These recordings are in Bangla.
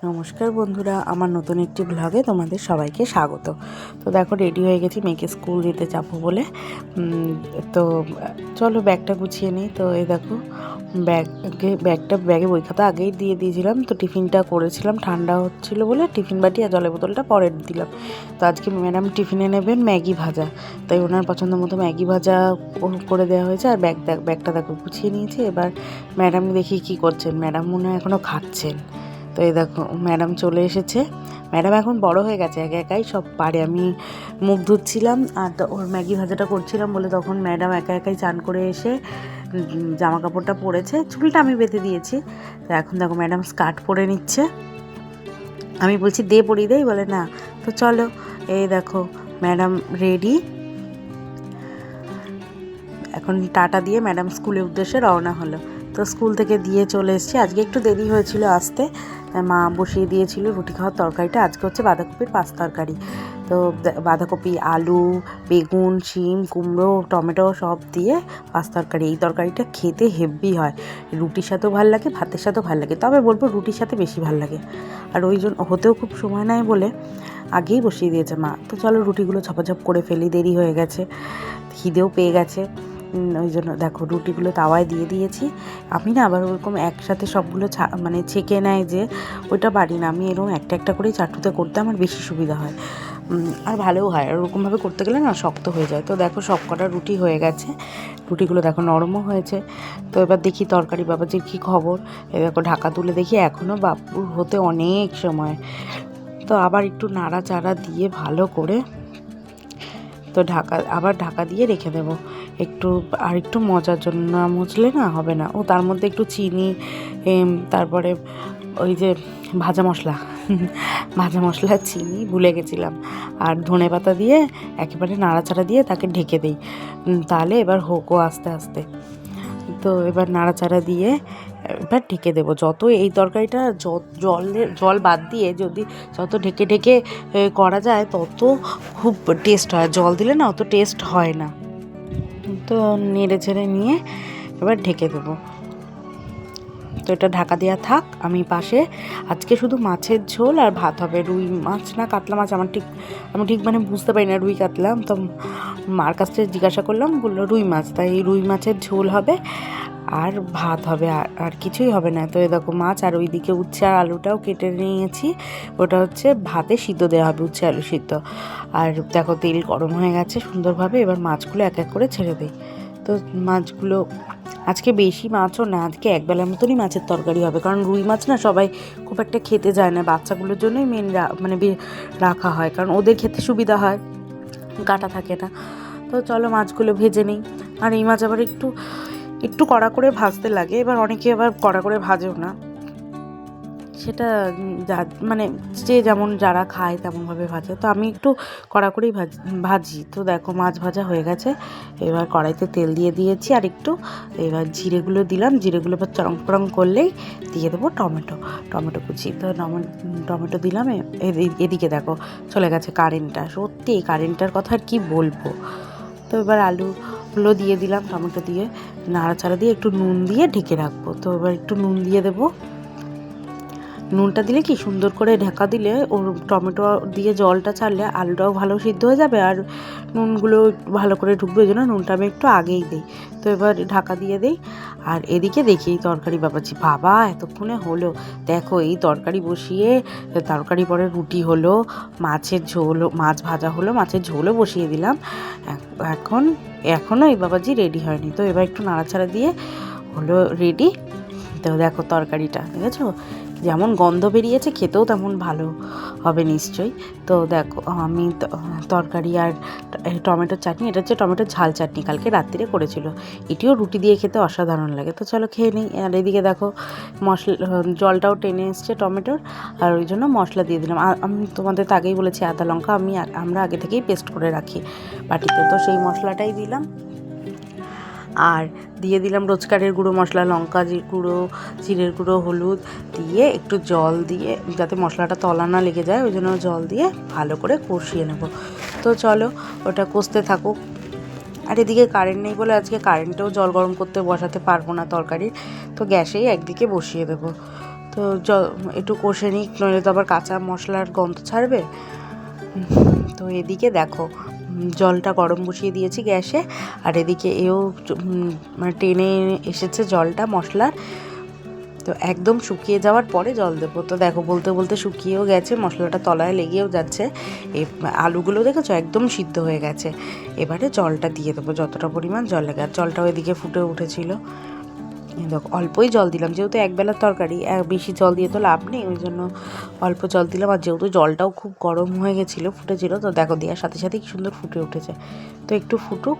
নমস্কার বন্ধুরা, আমার নতুন একটি ব্লগে তোমাদের সবাইকে স্বাগত। তো দেখো রেডি হয়ে গেছি মেয়েকে স্কুল দিতে যাবো বলে। তো চলো ব্যাগটা গুছিয়ে নিই। তো এই দেখো ব্যাগে বই খাতা আগেই দিয়ে দিয়েছিলাম। তো টিফিনটা করেছিলাম, ঠান্ডা হচ্ছিল বলে টিফিন বাটি আর জলের বোতলটা পরে দিলাম। তো আজকে ম্যাডাম টিফিনে নেবেন ম্যাগি ভাজা, তাই ওনার পছন্দ মতো ম্যাগি ভাজা করে দেওয়া হয়েছে। আর ব্যাগটা দেখো গুছিয়ে নিয়েছি। এবার ম্যাডাম দেখি কী করছেন, ম্যাডাম মনে হয় এখনও খাচ্ছেন। তো এই দেখো ম্যাডাম চলে এসেছে। ম্যাডাম এখন বড় হয়ে গেছে, একাই সব পারে। আমি মুখ ধুচ্ছিলাম আর ওর ম্যাগি ভাজাটা করছিলাম বলে তখন ম্যাডাম একাই চান করে এসে জামা কাপড়টা পরেছে, চুলটা আমি বেঁধে দিয়েছি। তো এখন দেখো ম্যাডাম স্কার্ট পরে নিচ্ছে। আমি বলছি দে পরিয়ে দেই, বলে না। তো চলো এই দেখো ম্যাডাম রেডি। এখন টাটা দিয়ে ম্যাডাম স্কুলের উদ্দেশ্যে রওনা হলো। তো স্কুল থেকে দিয়ে চলে এসেছি। আজকে একটু দেরি হয়েছিল আসতে, মা বসিয়ে দিয়েছিল রুটি খাওয়ার তরকারিটা। আজকে হচ্ছে বাঁধাকপির পাঁচ তরকারি। তো বাঁধাকপি, আলু, বেগুন, শিম, কুমড়ো, টমেটো সব দিয়ে পাঁচ তরকারি। এই তরকারিটা খেতে হেভি হয়, রুটির সাথেও ভালো লাগে, ভাতের সাথেও ভালো লাগে। তবে বলবো রুটির সাথে বেশি ভালো লাগে। আর ওই জন্য হতেও খুব সময় নেয় বলে আগেই বসিয়ে দিয়েছে মা। তো চলো রুটিগুলো ঝপাঝপ করে ফেলি, দেরি হয়ে গেছে, খিদেও পেয়ে গেছে। ওই জন্য দেখো রুটিগুলো তাওয়ায় দিয়ে দিয়েছি। আমি না আবার ওরকম একসাথে সবগুলো মানে ছেঁকে নেয় যে, ওইটা পারি না। আমি এরকম একটা একটা করেই চাটুতে করতে আমার বেশি সুবিধা হয়, আর ভালোও হয়। আর ওরকমভাবে করতে গেলে না শক্ত হয়ে যায়। তো দেখো সব কটা রুটি হয়ে গেছে, রুটিগুলো দেখো নরমও হয়েছে। তো এবার দেখি তরকারি বাবাজির কী খবর। এ দেখো ঢাকা তুলে দেখি এখনও বাবুর হতে অনেক সময়। তো আবার একটু নাড়াচাড়া দিয়ে ভালো করে তো ঢাকা দিয়ে রেখে দেবো একটু, আর একটু মজার জন্য। না মুছলে না হবে না। ও তার মধ্যে একটু চিনি, তারপরে ওই যে ভাজা মশলা চিনি ভুলে গেছিলাম, আর ধনেপাতা দিয়ে একেবারে নাড়াচাড়া দিয়ে তাকে ঢেকে দিই। তাহলে এবার হোকো আস্তে আস্তে। তো এবার নাড়াচাড়া দিয়ে এবার ঢেকে দেবো। যত এই তরকারিটা জল বাদ দিয়ে যত ঢেকে করা যায় তত খুব টেস্ট হয়। জল দিলে না অত টেস্ট হয় না। তো নেড়ে ছেড়ে নিয়ে এবার ঢেকে দেবো। তো এটা ঢাকা দেওয়া থাক। আমি পাশে আজকে শুধু মাছের ঝোল আর ভাত হবে। রুই মাছ না কাতলা মাছ, আমি ঠিক মানে বুঝতে পারি না, রুই কাতলা। তো মার কাছ থেকে জিজ্ঞাসা করলাম, বললো রুই মাছ। তাই রুই মাছের ঝোল হবে আর ভাত হবে, আর কিছুই হবে না। তো দেখো মাছ, আর ওইদিকে উচ্ছে আর আলুটাও কেটে নিয়েছি, ওটা হচ্ছে ভাতে সিদ্ধ দেওয়া হবে, উচ্ছে আলু সিদ্ধ। আর দেখো তেল গরম হয়ে গেছে সুন্দরভাবে। এবার মাছগুলো এক এক করে ছেড়ে দিই। তো মাছগুলো আজকে বেশি মাছও না, আজকে একবেলার মতনই মাছের তরকারি হবে। কারণ রুই মাছ না সবাই খুব একটা খেতে যায় না, বাচ্চাগুলোর জন্যই মেন মানে রাখা হয়, কারণ ওদের খেতে সুবিধা হয়, কাটা থাকে না। তো চলো মাছগুলো ভেজে নিই। আর এই মাছ আবার একটু কড়া করে ভাজতে লাগে। এবার অনেকে আবার কড়া করে ভাজেও না, সেটা মানে যে যেমন যারা খায় তেমনভাবে ভাজে। তো আমি একটু কড়া করেই ভাজি। তো দেখো মাছ ভাজা হয়ে গেছে। এবার কড়াইতে তেল দিয়ে দিয়েছি আর একটু। এবার জিরেগুলো দিলাম, জিরেগুলো এবার চরং করলেই দিয়ে দেবো টমেটো কুচি। তো টমেটো দিলাম। এদিকে দেখো চলে গেছে কারেন্টটা। সত্যি এই কারেন্টটার কথা আর কি বলবো। তো এবার আলুগুলো দিয়ে দিলাম, টমেটো দিয়ে নাড়াচাড়া দিয়ে একটু নুন দিয়ে ঢেকে রাখবো। তো এবার একটু নুন দিয়ে দেবো। নুনটা দিলে কি সুন্দর করে ঢাকা দিলে ওর টমেটো দিয়ে জলটা ছাড়লে আলুটাও ভালো সিদ্ধ হয়ে যাবে, আর নুনগুলো ভালো করে ঢুকবে। ওই জন্য নুনটা আমি একটু আগেই দিই। তো এবার ঢাকা দিয়ে দিই। আর এদিকে দেখি এই তরকারি বাবাজি, বাবা এতক্ষণে হলো। দেখো এই তরকারি বসিয়ে, তরকারি পরে রুটি হলো, মাছ ভাজা হলো, মাছের ঝোলও বসিয়ে দিলাম। এখনও এই বাবাজি রেডি হয়নি। তো এবার একটু নাড়াচাড়া দিয়ে হলো রেডি। তো দেখো তরকারিটা দেখেছো যেমন গন্ধ বেরিয়েছে, খেতেও তেমন ভালো হবে নিশ্চয়ই। তো দেখো আমি তরকারি আর টমেটোর চাটনি, এটা হচ্ছে টমেটোর ঝাল চাটনি, কালকে রাত্রিরে করেছিল। এটিও রুটি দিয়ে খেতে অসাধারণ লাগে। তো চলো খেয়ে নিই। আর এদিকে দেখো জলটাও টেনে এসছে টমেটোর, আর ওই জন্য মশলা দিয়ে দিলাম। আমি তোমাদের তো আগেই বলেছি আদা লঙ্কা আমরা আগে থেকেই পেস্ট করে রাখি বাটিতে। তো সেই মশলাটাই দিলাম। আর দিয়ে দিলাম রোজকারের গুঁড়ো মশলা, লঙ্কা গুঁড়ো, জিরের গুঁড়ো, হলুদ দিয়ে একটু জল দিয়ে, যাতে মশলাটা তলা না লেগে যায়, ওই জন্য জল দিয়ে ভালো করে কষিয়ে নেব। তো চলো ওটা কষতে থাকুক। আর এদিকে কারেন্ট নেই বলে আজকে কারেন্টেও জল গরম করতে বসাতে পারবো না তরকারি, তো গ্যাসেই একদিকে বসিয়ে দেবো। তো একটু কষে নিই, নইলে তো আবার কাঁচা মশলার গন্ধ ছাড়বে। তো এদিকে দেখো জলটা গরম বসিয়ে দিয়েছি গ্যাসে, আর এদিকে মানে টেনে এসেছে জলটা মশলার। তো একদম শুকিয়ে যাওয়ার পরে জল দেবো। তো দেখো বলতে বলতে শুকিয়েও গেছে, মশলাটা তলায় লেগেও যাচ্ছে। এই আলুগুলো দেখেছো একদম সিদ্ধ হয়ে গেছে। এবারে জলটা দিয়ে দেবো যতটা পরিমাণ জল লাগে, আর জলটাও এদিকে ফুটে উঠেছিল। দেখো অল্পই জল দিলাম, যেহেতু একবেলার তরকারি, বেশি জল দিয়ে তো লাভ নেই, ওই জন্য অল্প জল দিলাম। আর যেহেতু জলটাও খুব গরম হয়ে গেছিলো, ফুটেছিল, তো দেখো দেওয়ার সাথে সাথে কি সুন্দর ফুটে উঠেছে। তো একটু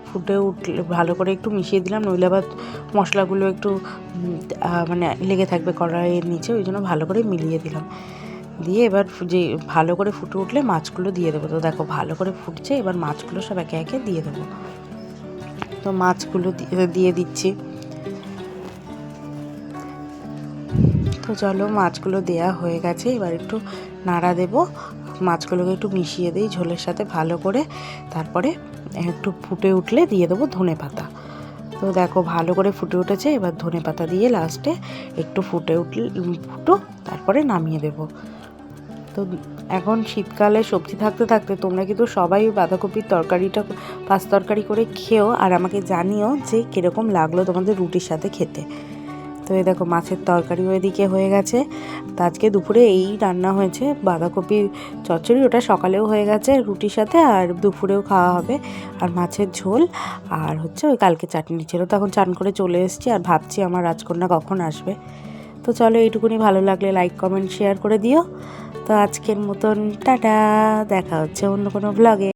ফুটে উঠলে ভালো করে একটু মিশিয়ে দিলাম, নইলে আবার মশলাগুলো একটু মানে লেগে থাকবে কড়াইয়ের নিচে, ওই জন্য ভালো করে মিলিয়ে দিলাম। দিয়ে এবার যে ভালো করে ফুটে উঠলে মাছগুলো দিয়ে দেবো। তো দেখো ভালো করে ফুটছে, এবার মাছগুলো সব একে একে দিয়ে দেবো। তো মাছগুলো দিয়ে দিচ্ছি। তো চলো মাছগুলো দেয়া হয়ে গেছে, এবার একটু নাড়া দেবো, মাছগুলোকে একটু মিশিয়ে দিই ঝোলের সাথে ভালো করে। তারপরে একটু ফুটে উঠলে দিয়ে দেবো ধনেপাতা। তো দেখো ভালো করে ফুটে উঠেছে, এবার ধনেপাতা দিয়ে লাস্টে একটু ফুটো, তারপরে নামিয়ে দেবো। তো এখন শীতকালে সবজি থাকতে থাকতে তোমরা কিন্তু সবাই বাঁধাকপির তরকারিটা পাঁচ তরকারি করে খেও, আর আমাকে জানিও যে কীরকম লাগলো তোমাদের রুটির সাথে খেতে। তো এই দেখো মাছের তরকারিও এদিকে হয়ে গেছে। তো আজকে দুপুরে এই রান্না হয়েছে, বাঁধাকপির চচ্চড়ি, ওটা সকালেও হয়ে গেছে রুটির সাথে, আর দুপুরেও খাওয়া হবে। আর মাছের ঝোল, আর হচ্ছে ওই কালকে চাটনি ছিল। তখন চান করে চলে এসেছি, আর ভাবছি আমার রাজকন্যা কখন আসবে। তো চলো এইটুকুনি, ভালো লাগলে লাইক কমেন্ট শেয়ার করে দিও। তো আজকের মতন টাটা, দেখা হচ্ছে অন্য কোনো ব্লগে।